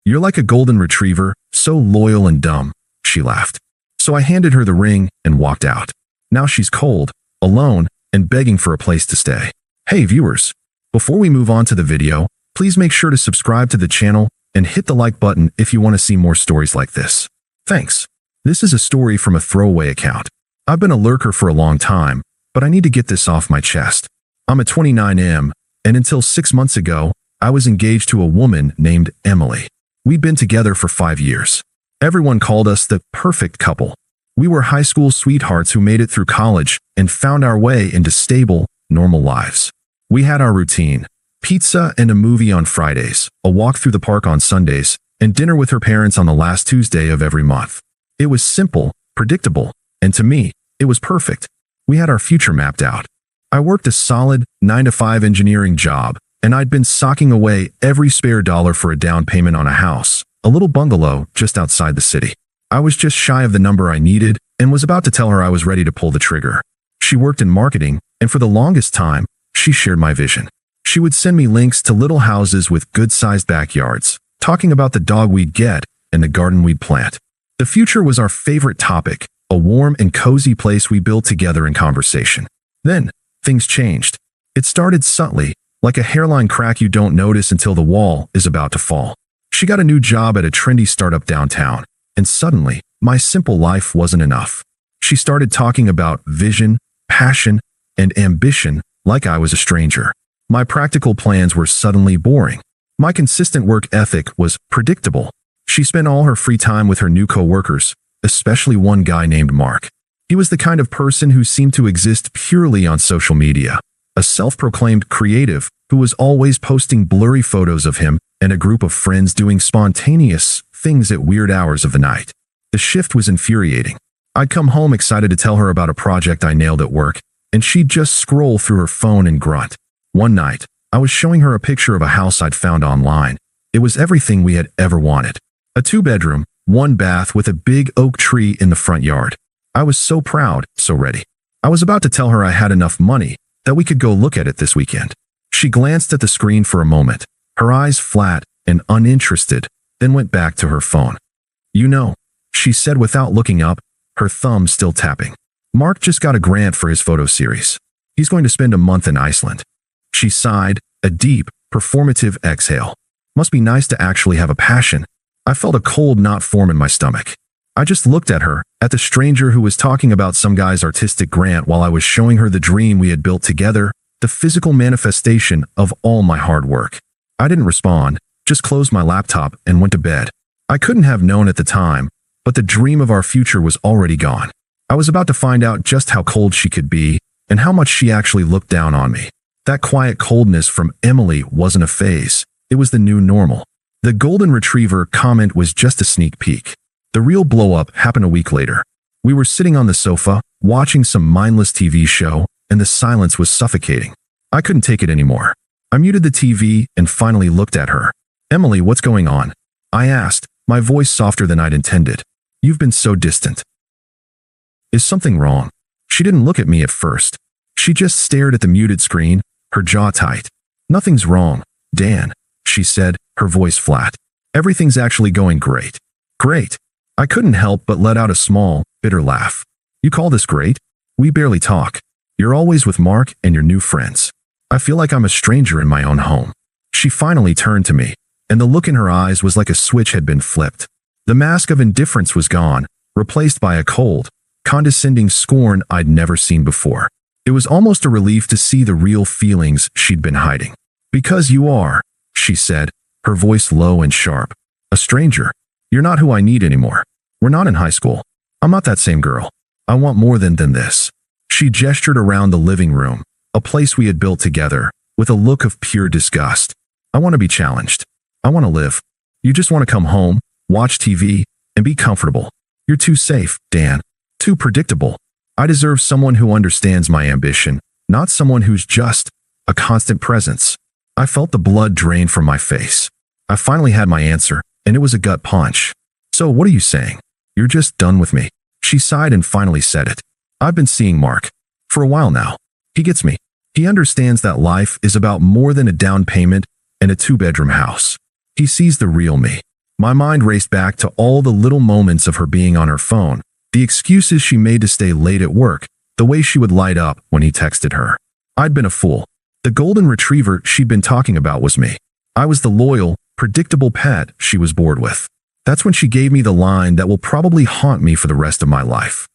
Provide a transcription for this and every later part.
You're like a golden retriever, so loyal and dumb, she laughed. So I handed her the ring and walked out. Now she's cold, alone, and begging for a place to stay. Hey viewers, before we move on to the video, please make sure to subscribe to the channel and hit the like button if you want to see more stories like this. Thanks. This is a story from a throwaway account. I've been a lurker for a long time, but I need to get this off my chest. I'm a 29M, and until 6 months ago, I was engaged to a woman named Emily. We'd been together for 5 years. Everyone called us the perfect couple. We were high school sweethearts who made it through college and found our way into stable, normal lives. We had our routine: pizza and a movie on Fridays, a walk through the park on Sundays, and dinner with her parents on the last Tuesday of every month. It was simple, predictable, and to me, it was perfect. We had our future mapped out. I worked a solid 9-to-5 engineering job, and I'd been socking away every spare dollar for a down payment on a house, a little bungalow just outside the city. I was just shy of the number I needed and was about to tell her I was ready to pull the trigger. She worked in marketing, and for the longest time, she shared my vision. She would send me links to little houses with good-sized backyards, talking about the dog we'd get and the garden we'd plant. The future was our favorite topic, a warm and cozy place we built together in conversation. Then, things changed. It started subtly, like a hairline crack you don't notice until the wall is about to fall. She got a new job at a trendy startup downtown, and suddenly, my simple life wasn't enough. She started talking about vision, passion, and ambition like I was a stranger. My practical plans were suddenly boring. My consistent work ethic was predictable. She spent all her free time with her new co-workers, especially one guy named Mark. He was the kind of person who seemed to exist purely on social media. A self-proclaimed creative who was always posting blurry photos of him and a group of friends doing spontaneous things at weird hours of the night. The shift was infuriating. I'd come home excited to tell her about a project I nailed at work, and she'd just scroll through her phone and grunt. One night, I was showing her a picture of a house I'd found online. It was everything we had ever wanted. A 2-bedroom, 1 bath with a big oak tree in the front yard. I was so proud, so ready. I was about to tell her I had enough money that we could go look at it this weekend. She glanced at the screen for a moment, her eyes flat and uninterested, then went back to her phone. You know, she said without looking up, her thumb still tapping. Mark just got a grant for his photo series. He's going to spend a month in Iceland. She sighed, a deep, performative exhale. Must be nice to actually have a passion. I felt a cold knot form in my stomach. I just looked at her, at the stranger who was talking about some guy's artistic grant while I was showing her the dream we had built together, the physical manifestation of all my hard work. I didn't respond, just closed my laptop and went to bed. I couldn't have known at the time, but the dream of our future was already gone. I was about to find out just how cold she could be and how much she actually looked down on me. That quiet coldness from Emily wasn't a phase. It was the new normal. The golden retriever comment was just a sneak peek. The real blow-up happened a week later. We were sitting on the sofa, watching some mindless TV show, and the silence was suffocating. I couldn't take it anymore. I muted the TV and finally looked at her. Emily, what's going on? I asked, my voice softer than I'd intended. You've been so distant. Is something wrong? She didn't look at me at first. She just stared at the muted screen, her jaw tight. Nothing's wrong, Dan, she said, her voice flat. Everything's actually going great. Great. I couldn't help but let out a small, bitter laugh. You call this great? We barely talk. You're always with Mark and your new friends. I feel like I'm a stranger in my own home. She finally turned to me, and the look in her eyes was like a switch had been flipped. The mask of indifference was gone, replaced by a cold, condescending scorn I'd never seen before. It was almost a relief to see the real feelings she'd been hiding. Because you are, she said, her voice low and sharp. A stranger. You're not who I need anymore. We're not in high school. I'm not that same girl. I want more than this. She gestured around the living room, a place we had built together, with a look of pure disgust. I want to be challenged. I want to live. You just want to come home, watch TV, and be comfortable. You're too safe, Dan. Too predictable. I deserve someone who understands my ambition, not someone who's just a constant presence. I felt the blood drain from my face. I finally had my answer, and it was a gut punch. So what are you saying? You're just done with me. She sighed and finally said it. I've been seeing Mark for a while now. He gets me. He understands that life is about more than a down payment and a 2-bedroom house. He sees the real me. My mind raced back to all the little moments of her being on her phone, the excuses she made to stay late at work, the way she would light up when he texted her. I'd been a fool. The golden retriever she'd been talking about was me. I was the loyal, predictable pet she was bored with. That's when she gave me the line that will probably haunt me for the rest of my life.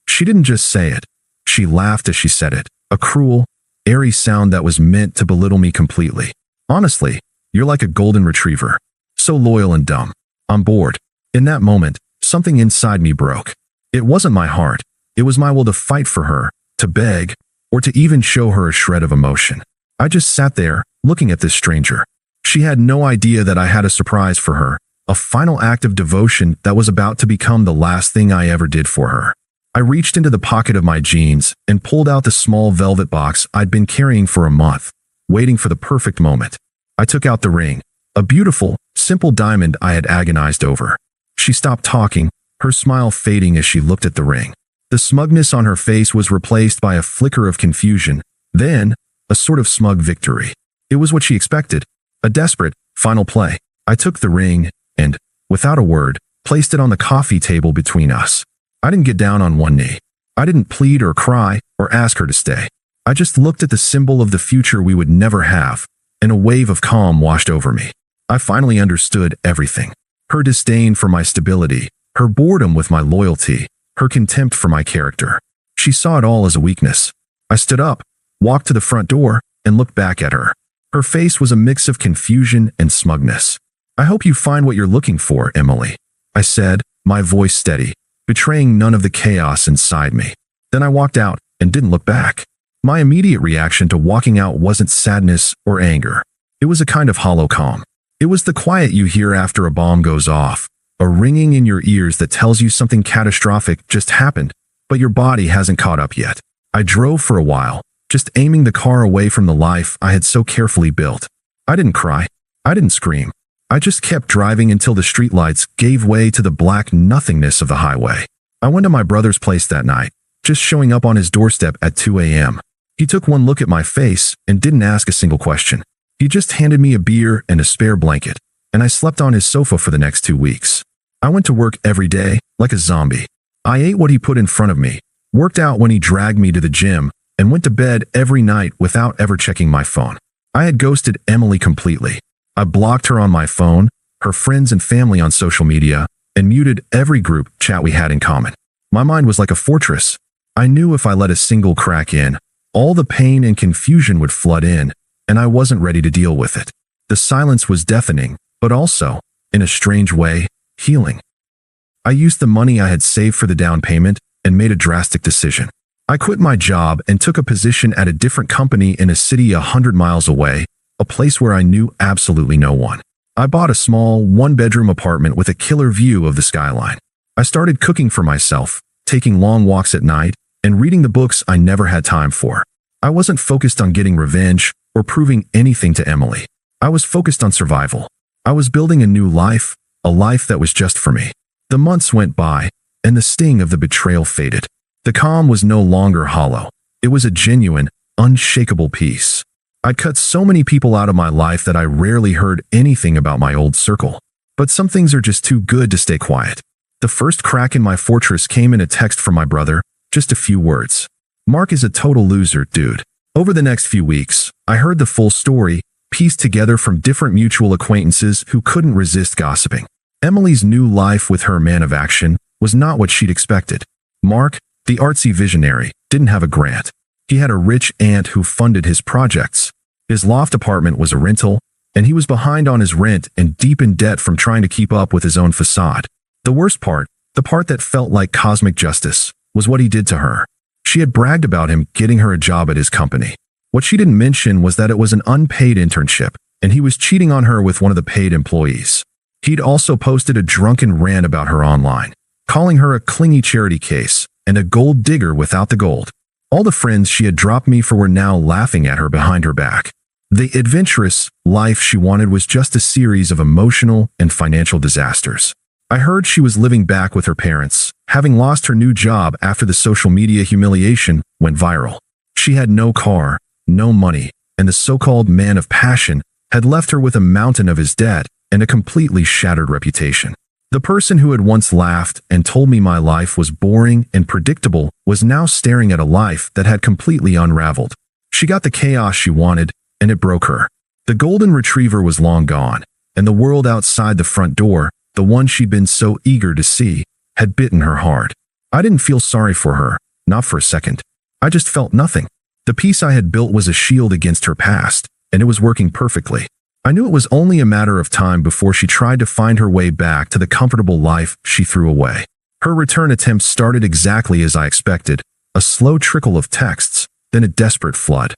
She didn't just say it. She laughed as she said it, a cruel, airy sound that was meant to belittle me completely. Honestly, you're like a golden retriever. So loyal and dumb. I'm bored. In that moment, something inside me broke. It wasn't my heart. It was my will to fight for her, to beg, or to even show her a shred of emotion. I just sat there, looking at this stranger. She had no idea that I had a surprise for her, a final act of devotion that was about to become the last thing I ever did for her. I reached into the pocket of my jeans and pulled out the small velvet box I'd been carrying for a month, waiting for the perfect moment. I took out the ring, a beautiful, simple diamond I had agonized over. She stopped talking, her smile fading as she looked at the ring. The smugness on her face was replaced by a flicker of confusion, then a sort of smug victory. It was what she expected, a desperate, final play. I took the ring and, without a word, placed it on the coffee table between us. I didn't get down on one knee. I didn't plead or cry or ask her to stay. I just looked at the symbol of the future we would never have, and a wave of calm washed over me. I finally understood everything. Her disdain for my stability, her boredom with my loyalty, her contempt for my character. She saw it all as a weakness. I stood up, walked to the front door, and looked back at her. Her face was a mix of confusion and smugness. I hope you find what you're looking for, Emily, I said, my voice steady, betraying none of the chaos inside me. Then I walked out and didn't look back. My immediate reaction to walking out wasn't sadness or anger. It was a kind of hollow calm. It was the quiet you hear after a bomb goes off, a ringing in your ears that tells you something catastrophic just happened, but your body hasn't caught up yet. I drove for a while, just aiming the car away from the life I had so carefully built. I didn't cry. I didn't scream. I just kept driving until the streetlights gave way to the black nothingness of the highway. I went to my brother's place that night, just showing up on his doorstep at 2 a.m. He took one look at my face and didn't ask a single question. He just handed me a beer and a spare blanket, and I slept on his sofa for the next 2 weeks. I went to work every day, like a zombie. I ate what he put in front of me, worked out when he dragged me to the gym, and went to bed every night without ever checking my phone. I had ghosted Emily completely. I blocked her on my phone, her friends and family on social media, and muted every group chat we had in common. My mind was like a fortress. I knew if I let a single crack in, all the pain and confusion would flood in, and I wasn't ready to deal with it. The silence was deafening, but also, in a strange way, healing. I used the money I had saved for the down payment and made a drastic decision. I quit my job and took a position at a different company in a city 100 miles away, a place where I knew absolutely no one. I bought a small, one-bedroom apartment with a killer view of the skyline. I started cooking for myself, taking long walks at night, and reading the books I never had time for. I wasn't focused on getting revenge or proving anything to Emily. I was focused on survival. I was building a new life, a life that was just for me. The months went by, and the sting of the betrayal faded. The calm was no longer hollow. It was a genuine, unshakable peace. I'd cut so many people out of my life that I rarely heard anything about my old circle. But some things are just too good to stay quiet. The first crack in my fortress came in a text from my brother, just a few words. "Mark is a total loser, dude." Over the next few weeks, I heard the full story, pieced together from different mutual acquaintances who couldn't resist gossiping. Emily's new life with her man of action was not what she'd expected. Mark, the artsy visionary, didn't have a grant. He had a rich aunt who funded his projects. His loft apartment was a rental, and he was behind on his rent and deep in debt from trying to keep up with his own facade. The worst part, the part that felt like cosmic justice, was what he did to her. She had bragged about him getting her a job at his company. What she didn't mention was that it was an unpaid internship, and he was cheating on her with one of the paid employees. He'd also posted a drunken rant about her online, calling her a clingy charity case and a gold digger without the gold. All the friends she had dropped me for were now laughing at her behind her back. The adventurous life she wanted was just a series of emotional and financial disasters. I heard she was living back with her parents, having lost her new job after the social media humiliation went viral. She had no car, no money, and the so-called man of passion had left her with a mountain of his debt and a completely shattered reputation. The person who had once laughed and told me my life was boring and predictable was now staring at a life that had completely unraveled. She got the chaos she wanted, and it broke her. The golden retriever was long gone, and the world outside the front door, the one she'd been so eager to see, had bitten her hard. I didn't feel sorry for her, not for a second. I just felt nothing. The peace I had built was a shield against her past, and it was working perfectly. I knew it was only a matter of time before she tried to find her way back to the comfortable life she threw away. Her return attempts started exactly as I expected, a slow trickle of texts, then a desperate flood.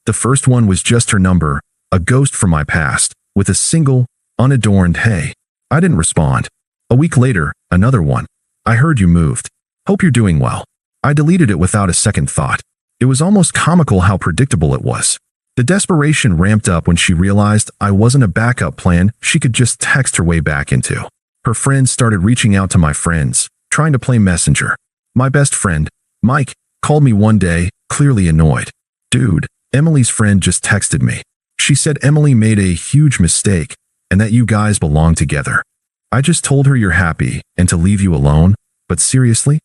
The first one was just her number, a ghost from my past, with a single, unadorned "Hey." I didn't respond. A week later, another one. "I heard you moved. Hope you're doing well." I deleted it without a second thought. It was almost comical how predictable it was. The desperation ramped up when she realized I wasn't a backup plan she could just text her way back into. Her friends started reaching out to my friends, trying to play messenger. My best friend, Mike, called me one day, clearly annoyed. "Dude, Emily's friend just texted me. She said Emily made a huge mistake and that you guys belong together. I just told her you're happy and to leave you alone, but seriously?"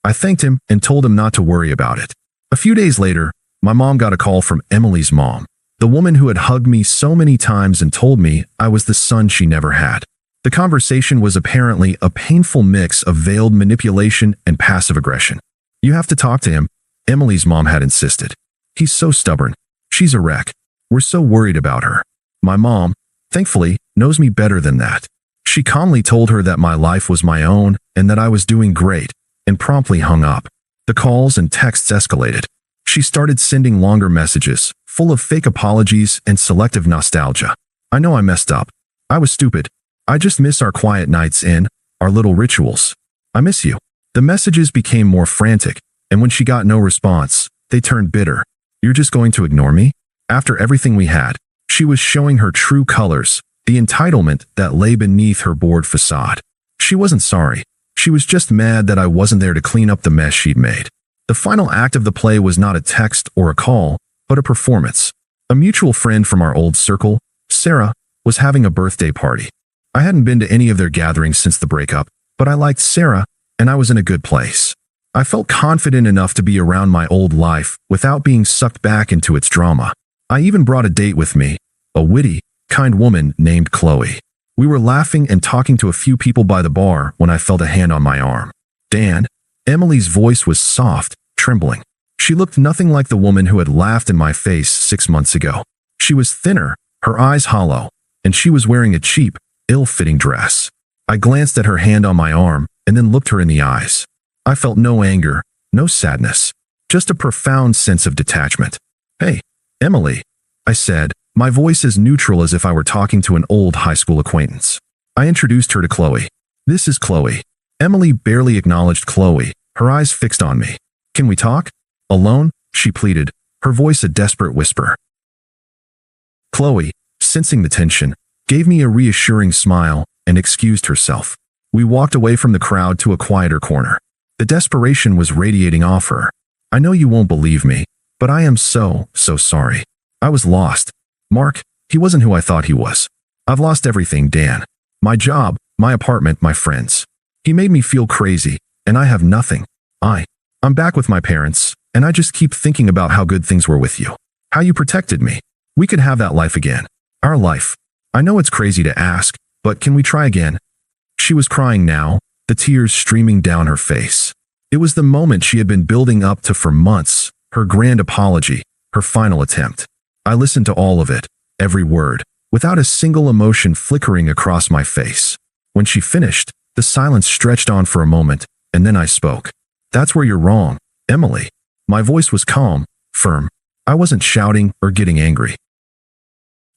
I thanked him and told him not to worry about it. A few days later, my mom got a call from Emily's mom, the woman who had hugged me so many times and told me I was the son she never had. The conversation was apparently a painful mix of veiled manipulation and passive aggression. "You have to talk to him," Emily's mom had insisted. "He's so stubborn. She's a wreck. We're so worried about her." My mom, thankfully, knows me better than that. She calmly told her that my life was my own and that I was doing great, and promptly hung up. The calls and texts escalated. She started sending longer messages, full of fake apologies and selective nostalgia. "I know I messed up. I was stupid. I just miss our quiet nights in, our little rituals. I miss you." The messages became more frantic, and when she got no response, they turned bitter. "You're just going to ignore me?" After everything we had, she was showing her true colors, the entitlement that lay beneath her bored facade. She wasn't sorry. She was just mad that I wasn't there to clean up the mess she'd made. The final act of the play was not a text or a call, but a performance. A mutual friend from our old circle, Sarah, was having a birthday party. I hadn't been to any of their gatherings since the breakup, but I liked Sarah, and I was in a good place. I felt confident enough to be around my old life without being sucked back into its drama. I even brought a date with me, a witty, kind woman named Chloe. We were laughing and talking to a few people by the bar when I felt a hand on my arm. "Dan." Emily's voice was soft, trembling. She looked nothing like the woman who had laughed in my face 6 months ago. She was thinner, her eyes hollow, and she was wearing a cheap, ill-fitting dress. I glanced at her hand on my arm and then looked her in the eyes. I felt no anger, no sadness, just a profound sense of detachment. "Hey, Emily," I said, my voice as neutral as if I were talking to an old high school acquaintance. I introduced her to Chloe. "This is Chloe." Emily barely acknowledged Chloe, her eyes fixed on me. "Can we talk? Alone?" she pleaded, her voice a desperate whisper. Chloe, sensing the tension, gave me a reassuring smile and excused herself. We walked away from the crowd to a quieter corner. The desperation was radiating off her. "I know you won't believe me, but I am so sorry. I was lost. Mark, he wasn't who I thought he was. I've lost everything, Dan. My job, my apartment, my friends. He made me feel crazy, and I have nothing. I'm back with my parents, and I just keep thinking about how good things were with you. How you protected me. We could have that life again. Our life. I know it's crazy to ask, but can we try again?" She was crying now, the tears streaming down her face. It was the moment she had been building up to for months, her grand apology, her final attempt. I listened to all of it, every word, without a single emotion flickering across my face. When she finished, the silence stretched on for a moment, and then I spoke. "That's where you're wrong, Emily." My voice was calm, firm. I wasn't shouting or getting angry.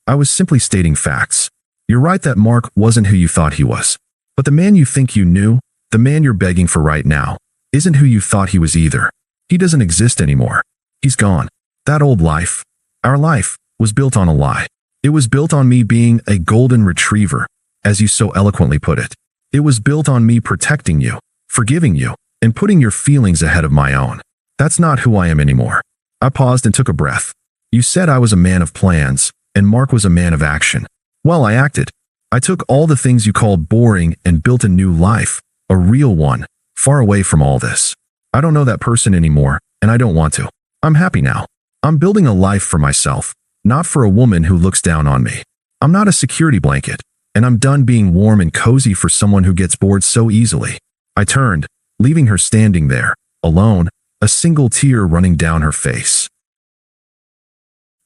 I was simply stating facts. You're right that Mark wasn't who you thought he was. But the man you think you knew, the man you're begging for right now, isn't who you thought he was either. He doesn't exist anymore. He's gone. That old life, our life, was built on a lie. It was built on me being a golden retriever, as you so eloquently put it. It was built on me protecting you, forgiving you, and putting your feelings ahead of my own. That's not who I am anymore. I paused and took a breath. You said I was a man of plans, and Mark was a man of action. Well, I acted. I took all the things you called boring and built a new life, a real one, far away from all this. I don't know that person anymore, and I don't want to. I'm happy now. I'm building a life for myself, not for a woman who looks down on me. I'm not a security blanket, and I'm done being warm and cozy for someone who gets bored so easily. I turned, leaving her standing there, alone, a single tear running down her face.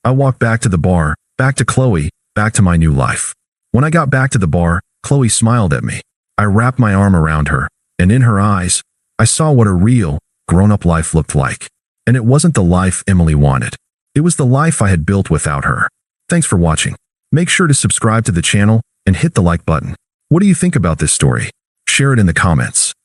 I walked back to the bar, back to Chloe, back to my new life. When I got back to the bar, Chloe smiled at me. I wrapped my arm around her, and in her eyes, I saw what a real, grown-up life looked like. And it wasn't the life Emily wanted. It was the life I had built without her. Thanks for watching. Make sure to subscribe to the channel and hit the like button. What do you think about this story? Share it in the comments.